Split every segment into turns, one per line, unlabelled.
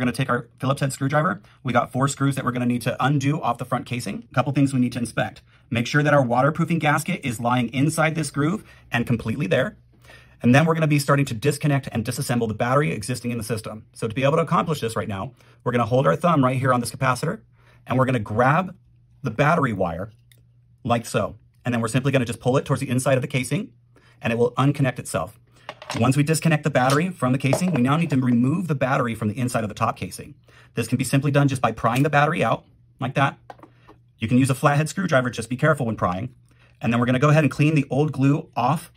We're going to take our Phillips head screwdriver. We got 4 screws that we're going to need to undo off the front casing. A couple things we need to inspect. Make sure that our waterproofing gasket is lying inside this groove and completely there. And then we're going to be starting to disconnect and disassemble the battery existing in the system. So to be able to accomplish this right now, we're going to hold our thumb right here on this capacitor, and we're going to grab the battery wire like so. And then we're simply going to just pull it towards the inside of the casing, and it will unconnect itself. Once we disconnect the battery from the casing, we now need to remove the battery from the inside of the top casing. This can be simply done just by prying the battery out, like that. You can use a flathead screwdriver, just be careful when prying. And then we're going to go ahead and clean the old glue off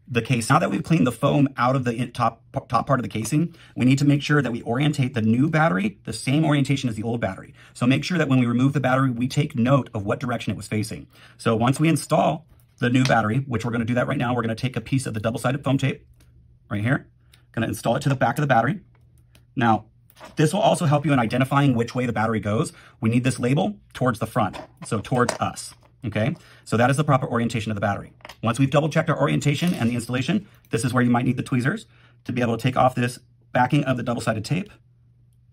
the case. Now that we've cleaned the foam out of the top part of the casing, we need to make sure that we orientate the new battery the same orientation as the old battery. So make sure that when we remove the battery, we take note of what direction it was facing. So once we install the new battery, which we're going to do that right now, we're going to take a piece of the double-sided foam tape right here, going to install it to the back of the battery. Now, this will also help you in identifying which way the battery goes. We need this label towards the front, so towards us. Okay, so that is the proper orientation of the battery. Once we've double checked our orientation and the installation, this is where you might need the tweezers to be able to take off this backing of the double-sided tape.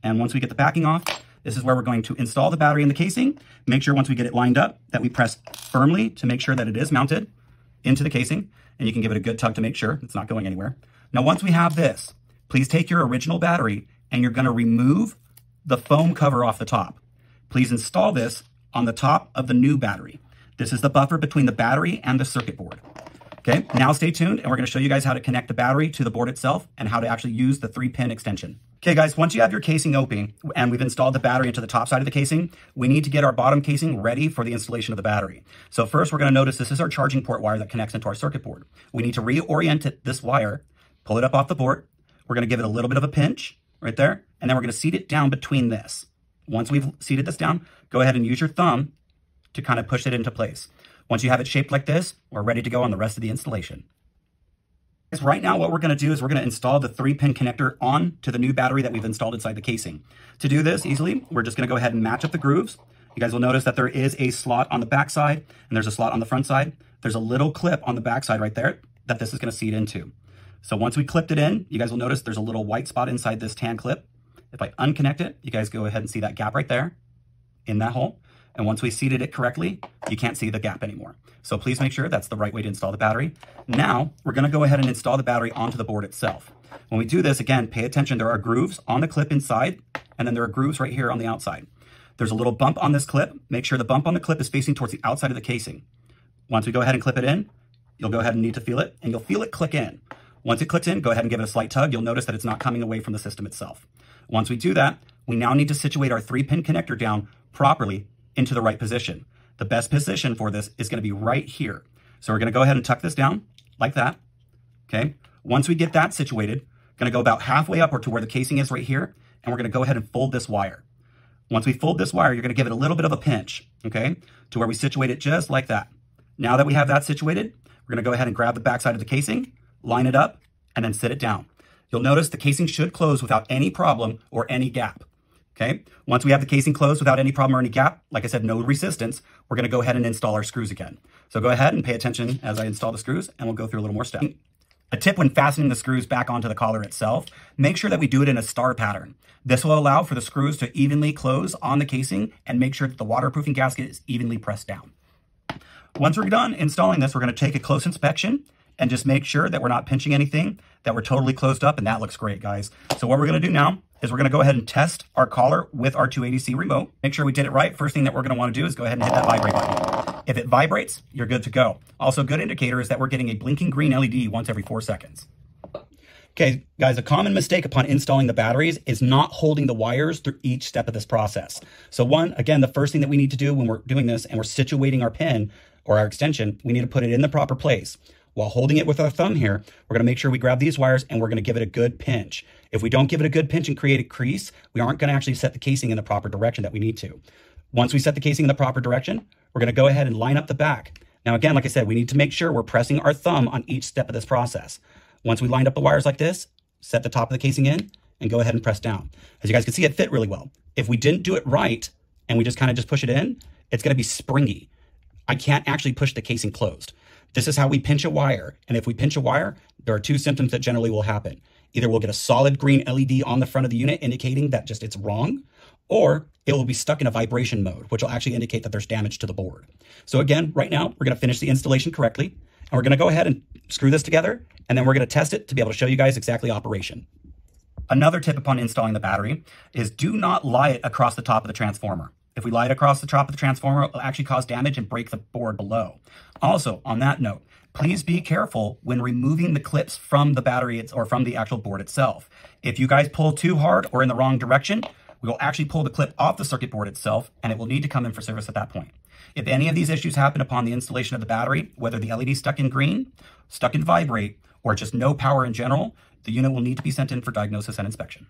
And once we get the backing off, this is where we're going to install the battery in the casing. Make sure once we get it lined up that we press firmly to make sure that it is mounted into the casing, and you can give it a good tug to make sure it's not going anywhere. Now, once we have this, please take your original battery and you're going to remove the foam cover off the top. Please install this on the top of the new battery. This is the buffer between the battery and the circuit board. Okay, now stay tuned and we're going to show you guys how to connect the battery to the board itself and how to actually use the 3-pin extension. Okay guys, once you have your casing open and we've installed the battery into the top side of the casing, we need to get our bottom casing ready for the installation of the battery. So first we're going to notice this is our charging port wire that connects into our circuit board. We need to reorient this wire, pull it up off the board. We're going to give it a little bit of a pinch right there, and then we're going to seat it down between this. Once we've seated this down, go ahead and use your thumb to kind of push it into place. Once you have it shaped like this, we're ready to go on the rest of the installation. Right now, what we're going to do is we're going to install the 3-pin connector on to the new battery that we've installed inside the casing. To do this easily, we're just going to go ahead and match up the grooves. You guys will notice that there is a slot on the back side and there's a slot on the front side. There's a little clip on the back side right there that this is going to seat into. So once we clipped it in, you guys will notice there's a little white spot inside this tan clip. If I unconnect it, you guys go ahead and see that gap right there in that hole. And once we seated it correctly, you can't see the gap anymore. So please make sure that's the right way to install the battery. Now, we're going to go ahead and install the battery onto the board itself. When we do this, again, pay attention. There are grooves on the clip inside, and then there are grooves right here on the outside. There's a little bump on this clip. Make sure the bump on the clip is facing towards the outside of the casing. Once we go ahead and clip it in, you'll go ahead and need to feel it, and you'll feel it click in. Once it clicks in, go ahead and give it a slight tug. You'll notice that it's not coming away from the system itself. Once we do that, we now need to situate our 3-pin connector down properly into the right position. The best position for this is going to be right here. So we're going to go ahead and tuck this down like that. Okay. Once we get that situated, going to go about halfway upward to where the casing is right here. And we're going to go ahead and fold this wire. Once we fold this wire, you're going to give it a little bit of a pinch, okay, to where we situate it just like that. Now that we have that situated, we're going to go ahead and grab the backside of the casing, line it up, and then sit it down. You'll notice the casing should close without any problem or any gap. Okay, once we have the casing closed without any problem or any gap, like I said, no resistance, we're going to go ahead and install our screws again. So go ahead and pay attention as I install the screws, and we'll go through a little more steps. A tip when fastening the screws back onto the collar itself, make sure that we do it in a star pattern. This will allow for the screws to evenly close on the casing and make sure that the waterproofing gasket is evenly pressed down. Once we're done installing this, we're going to take a close inspection and just make sure that we're not pinching anything, that we're totally closed up, and that looks great, guys. So what we're going to do now is we're going to go ahead and test our collar with our 280C remote. Make sure we did it right. First thing that we're going to want to do is go ahead and hit that vibrate button. If it vibrates, you're good to go. Also, good indicator is that we're getting a blinking green LED once every 4 seconds. Okay, guys, a common mistake upon installing the batteries is not holding the wires through each step of this process. So again, the first thing that we need to do when we're doing this and we're situating our pin or our extension, we need to put it in the proper place. While holding it with our thumb here, we're going to make sure we grab these wires and we're going to give it a good pinch. If we don't give it a good pinch and create a crease, we aren't going to actually set the casing in the proper direction that we need to. Once we set the casing in the proper direction, we're going to go ahead and line up the back. Now, again, like I said, we need to make sure we're pressing our thumb on each step of this process. Once we lined up the wires like this, set the top of the casing in and go ahead and press down. As you guys can see, it fit really well. If we didn't do it right and we just kind of just push it in, it's going to be springy. I can't actually push the casing closed. This is how we pinch a wire. And if we pinch a wire, there are 2 symptoms that generally will happen. Either we'll get a solid green LED on the front of the unit indicating that just it's wrong, or it will be stuck in a vibration mode, which will actually indicate that there's damage to the board. So again, right now, we're going to finish the installation correctly, and we're going to go ahead and screw this together, and then we're going to test it to be able to show you guys exactly operation. Another tip upon installing the battery is do not lie it across the top of the transformer. If we lie it across the top of the transformer, it'll actually cause damage and break the board below. Also, on that note, please be careful when removing the clips from the battery or from the actual board itself. If you guys pull too hard or in the wrong direction, we will actually pull the clip off the circuit board itself, and it will need to come in for service at that point. If any of these issues happen upon the installation of the battery, whether the LED is stuck in green, stuck in vibrate, or just no power in general, the unit will need to be sent in for diagnosis and inspection.